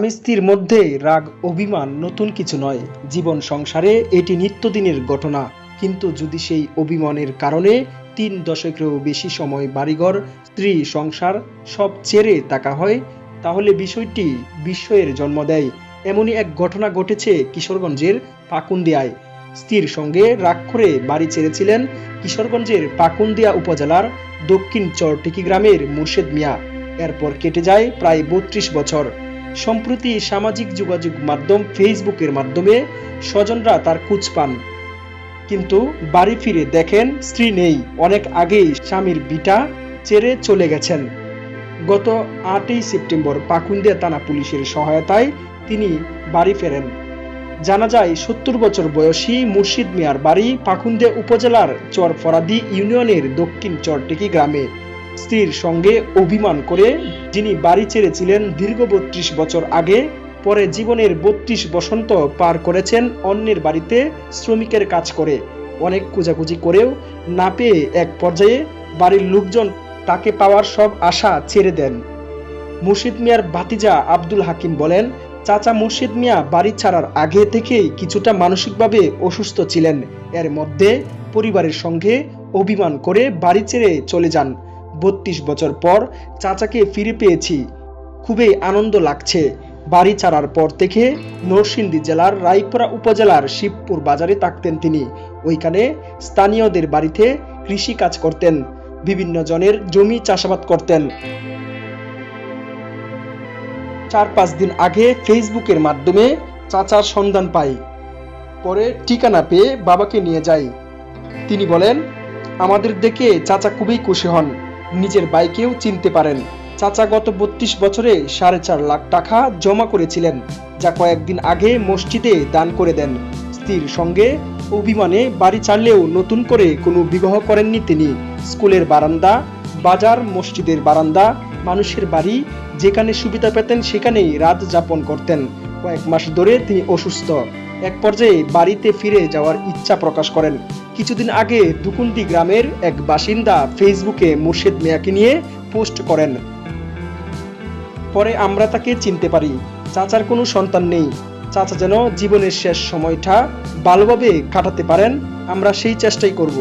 স্বামী স্ত্রীর মধ্যে রাগ অভিমান নতুন কিছু নয়। জীবন সংসারে এটি নিত্যদিনের ঘটনা। কিন্তু যদি সেই অভিমানের কারণে ৩ দশকেরও বেশি সময় বাড়িঘর, স্ত্রী, সংসার সব ছেড়ে থাকা হয়, তাহলে বিষয়টি বিস্ময়ের জন্ম দেয়। এমনই এক ঘটনা ঘটেছে কিশোরগঞ্জের পাকুন্দিয়ায়। স্ত্রীর সঙ্গে রাগ করে বাড়ি ছেড়েছিলেন কিশোরগঞ্জের পাকুন্দিয়া উপজেলার দক্ষিণ চরটিকি গ্রামের মুর্শেদ মিয়া। এরপর কেটে যায় প্রায় ৩২ বছর। সম্প্রতি সামাজিক যোগাযোগ মাধ্যম ফেসবুকের মাধ্যমে স্বজনরা তার খোঁজ পান, কিন্তু বাড়ি ফিরে দেখেন স্ত্রী নেই। অনেক আগেই স্বামীর ভিটা ছেড়ে চলে গেছেন। গত ৮ই সেপ্টেম্বর পাকুন্দিয়া থানা পুলিশের সহায়তায় তিনি বাড়ি ফেরেন। জানা যায় ৭০ বছর বয়সী মুর্শিদ মিয়ার বাড়ি পাকুন্দিয়া উপজেলার চরফরাদি ইউনিয়নের দক্ষিণ চরটেকি গ্রামে। স্ত্রীর সঙ্গে অভিমান করে যিনি বাড়ি ছেড়েছিলেন দীর্ঘ ৩২ বছর আগে, পরে জীবনের ৩২ বসন্ত পার করেছেন অন্যের বাড়িতে শ্রমিকের কাজ করে। অনেক খোঁজাখুঁজি করেও না পেয়ে এক পর্যায়ে বাড়ির লোকজন তাকে পাওয়ার সব আশা ছেড়ে দেন। মুর্শিদ মিয়ার ভাতিজা আব্দুল হাকিম বলেন, চাচা মুর্শিদ মিয়া বাড়ি ছাড়ার আগে থেকেই কিছুটা মানসিকভাবে অসুস্থ ছিলেন। এর মধ্যে পরিবারের সঙ্গে অভিমান করে বাড়ি ছেড়ে চলে যান। ৩২ বছর পর চাচাকে ফিরে পেয়েছি, খুবই আনন্দ লাগছে। বাড়ি ছাড়ার পর থেকে নরসিংদী জেলার রায়পুরা উপজেলার শিবপুর বাজারে থাকতেন তিনি। ওইখানে স্থানীয়দের বাড়িতে কৃষি কাজ করতেন, বিভিন্ন জনের জমি চাষাবাদ করতেন। ৪-৫ দিন আগে ফেসবুকের মাধ্যমে চাচার সন্ধান পাই, পরে ঠিকানা পেয়ে বাবাকে নিয়ে যাই। তিনি বলেন, আমাদের দেখে চাচা খুবই খুশি হন, নিজের ভাইকেও চিনতে পারেন। চাচা গত ৩২ বছরে ৪.৫ লাখ টাকা জমা করেছিলেন, যা কয়েকদিন আগে মসজিদে দান করে দেন। স্ত্রীর সঙ্গে অভিমানে বাড়ি ছাড়লেও নতুন করে কোনো বিবাহ করেননি তিনি। স্কুলের বারান্দা, বাজার, মসজিদের বারান্দা, মানুষের বাড়ি যেখানে সুবিধা পেতেন সেখানেই রাত যাপন করতেন। কয়েক মাস ধরে তিনি অসুস্থ। এক পর্যায়ে বাড়িতে ফিরে যাওয়ার ইচ্ছা প্রকাশ করেন। কিছুদিন আগে দুকুন্দি গ্রামের এক বাসিন্দা ফেসবুকে মুর্শিদ মিয়াকে নিয়ে পোস্ট করেন। পরে আমরা তাকে চিনতে পারি। চাচার কোনো সন্তান নেই। চাচা যেন জীবনের শেষ সময়টা ভালোভাবে কাটাতে পারেন, আমরা সেই চেষ্টাই করব।